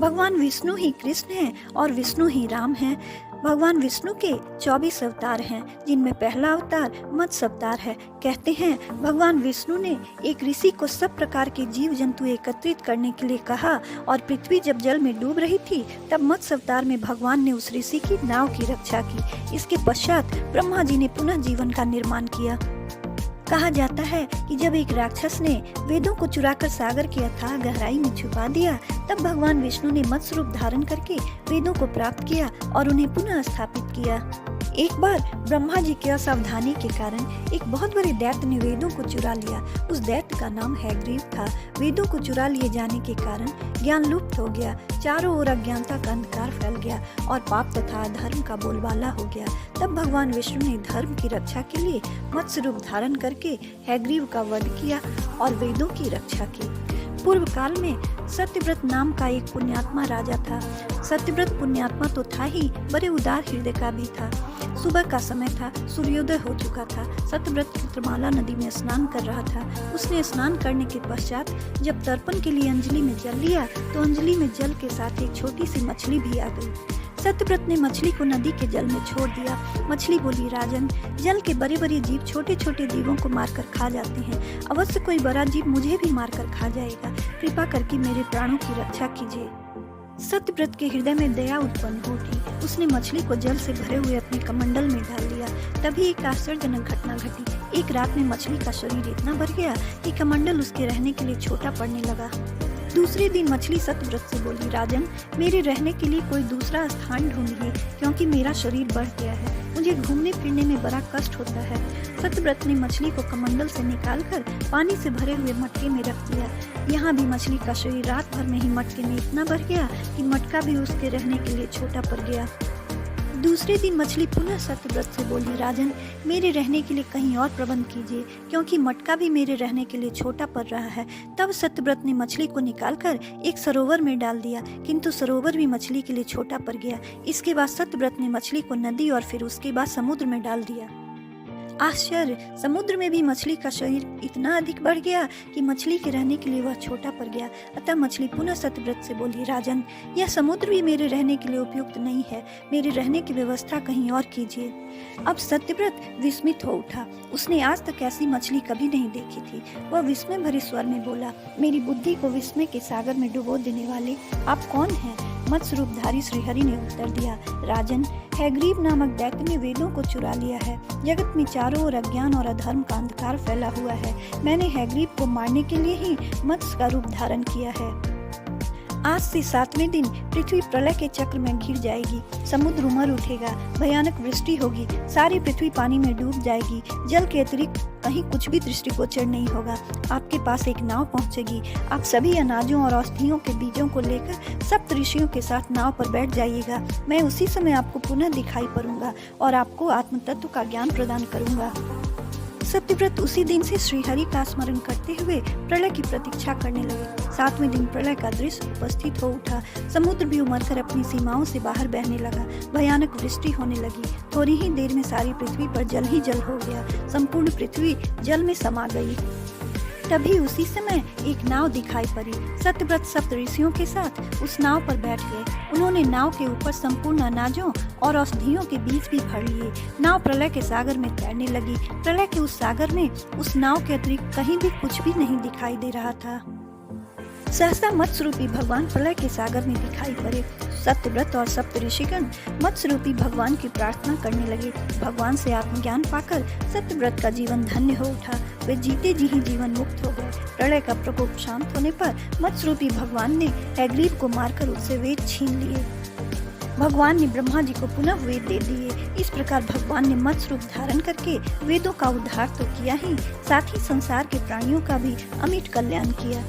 भगवान विष्णु ही कृष्ण हैं और विष्णु ही राम हैं। भगवान विष्णु के 24 अवतार हैं, जिनमें पहला अवतार मत्स्य अवतार है। कहते हैं भगवान विष्णु ने एक ऋषि को सब प्रकार के जीव जंतु एकत्रित करने के लिए कहा और पृथ्वी जब जल में डूब रही थी तब मत्स्य अवतार में भगवान ने उस ऋषि की नाव की रक्षा की। इसके पश्चात ब्रह्मा जी ने पुनः जीवन का निर्माण किया। कहा जाता है कि जब एक राक्षस ने वेदों को चुराकर सागर की अथाह गहराई में छुपा दिया, तब भगवान विष्णु ने मत्स्य रूप धारण करके वेदों को प्राप्त किया और उन्हें पुनः स्थापित किया। एक बार ब्रह्मा जी की असावधानी के कारण एक बहुत बड़े दैत्य ने वेदों को चुरा लिया। उस दैत्य का नाम हैग्रीव था। वेदों को चुरा लिए जाने के कारण ज्ञान लुप्त हो गया, चारों ओर अज्ञानता का अंधकार फैल गया और पाप तथा अधर्म का बोलबाला हो गया। तब भगवान विष्णु ने धर्म की रक्षा के लिए मत्स्य रूप धारण करके हैग्रीव का वध किया और वेदों की रक्षा की। पूर्व काल में सत्यव्रत नाम का एक पुण्यात्मा राजा था। सत्यव्रत पुण्यात्मा तो था ही, बड़े उदार हृदय का भी था। सुबह का समय था, सूर्योदय हो चुका था। सत्यव्रत चित्रमाला नदी में स्नान कर रहा था। उसने स्नान करने के पश्चात जब तर्पण के लिए अंजलि में जल लिया तो अंजलि में जल के साथ एक छोटी सी मछली भी आ गई। सत्यव्रत ने मछली को नदी के जल में छोड़ दिया। मछली बोली, राजन, जल के बड़े बड़े जीव छोटे छोटे जीवों को मारकर खा जाते हैं। अवश्य कोई बड़ा जीव मुझे भी मारकर खा जाएगा। कृपा करके मेरे प्राणों की रक्षा कीजिए। सत्यव्रत के हृदय में दया उत्पन्न हो उठी। उसने मछली को जल से भरे हुए अपने कमंडल में डाल दिया। तभी एक आश्चर्यजनक घटना घटी। एक रात में मछली का शरीर इतना बढ़ गया कि कमंडल उसके रहने के लिए छोटा पड़ने लगा। दूसरे दिन मछली सत्यव्रत से बोली, राजन, मेरे रहने के लिए कोई दूसरा स्थान ढूंढिए, क्योंकि मेरा शरीर बढ़ गया है। मुझे घूमने फिरने में बड़ा कष्ट होता है। सत्यव्रत ने मछली को कमंडल से निकालकर पानी से भरे हुए मटके में रख दिया। यहाँ भी मछली का शरीर रात भर में ही मटके में इतना बढ़ गया कि मटका भी उसके रहने के लिए छोटा पड़ गया। दूसरे दिन मछली पुनः सत्यव्रत से बोली, राजन, मेरे रहने के लिए कहीं और प्रबंध कीजिए, क्योंकि मटका भी मेरे रहने के लिए छोटा पड़ रहा है। तब सत्यव्रत ने मछली को निकालकर एक सरोवर में डाल दिया, किंतु सरोवर भी मछली के लिए छोटा पड़ गया। इसके बाद सत्यव्रत ने मछली को नदी और फिर उसके बाद समुद्र में डाल दिया। आश्चर्य! समुद्र में भी मछली का शरीर इतना अधिक बढ़ गया कि मछली के रहने के लिए वह छोटा पड़ गया। अतः मछली पुनः सत्यव्रत से बोली, राजन, यह समुद्र भी मेरे रहने के लिए उपयुक्त नहीं है। मेरे रहने की व्यवस्था कहीं और कीजिए। अब सत्यव्रत विस्मित हो उठा। उसने आज तक ऐसी मछली कभी नहीं देखी थी। वह विस्मय भरे स्वर में बोला, मेरी बुद्धि को विस्मय के सागर में डुबो देने वाले आप कौन हैं? मत्स्य रूपधारी श्रीहरि ने उत्तर दिया, राजन, हैग्रीव नामक दैत्य ने वेदों को चुरा लिया है। जगत में चारों ओर अज्ञान और अधर्म का अंधकार फैला हुआ है। मैंने हैग्रीव को मारने के लिए ही मत्स्य का रूप धारण किया है। आज से 7वें दिन पृथ्वी प्रलय के चक्र में घिर जाएगी। समुद्र उमड़ उठेगा, भयानक वृष्टि होगी, सारी पृथ्वी पानी में डूब जाएगी। जल के अतिरिक्त कहीं कुछ भी दृष्टिगोचर नहीं होगा। आपके पास एक नाव पहुंचेगी। आप सभी अनाजों और औषधियों के बीजों को लेकर सप्त ऋषियों के साथ नाव पर बैठ जाइएगा। मैं उसी समय आपको पुनः दिखाई पड़ूंगा और आपको आत्म तत्व का ज्ञान प्रदान करूंगा। सत्यव्रत उसी दिन से श्रीहरि का स्मरण करते हुए प्रलय की प्रतीक्षा करने लगे। 7वें दिन प्रलय का दृश्य उपस्थित हो उठा। समुद्र भी उमड़कर अपनी सीमाओं से बाहर बहने लगा। भयानक वृष्टि होने लगी। थोड़ी ही देर में सारी पृथ्वी पर जल ही जल हो गया। संपूर्ण पृथ्वी जल में समा गई। तभी उसी समय एक नाव दिखाई पड़ी। सत्यव्रत सप्त ऋषियों के साथ उस नाव पर बैठ गए। उन्होंने नाव के ऊपर संपूर्ण अनाजों और औषधियों के बीज भी भर लिए। नाव प्रलय के सागर में तैरने लगी। प्रलय के उस सागर में उस नाव के अतिरिक्त कहीं भी कुछ भी नहीं दिखाई दे रहा था। सहसा मत्स्य रूपी भगवान प्रलय के सागर में दिखाई पड़े। सत्यव्रत और सप्त ऋषिगण मत्स्य रूपी भगवान की प्रार्थना करने लगे। भगवान से आत्मज्ञान पाकर सत्यव्रत का जीवन धन्य हो उठा। वे जीते जी ही जीवन मुक्त हो गए। प्रलय का प्रकोप शांत होने पर मत्स्य रूपी भगवान ने हैग्रीव को मारकर उससे वेद छीन लिए। भगवान ने ब्रह्मा जी को पुनः वेद दे दिए। इस प्रकार भगवान ने मत्स्य रूप धारण करके वेदों का उद्धार तो किया ही, साथ ही संसार के प्राणियों का भी अमिट कल्याण किया।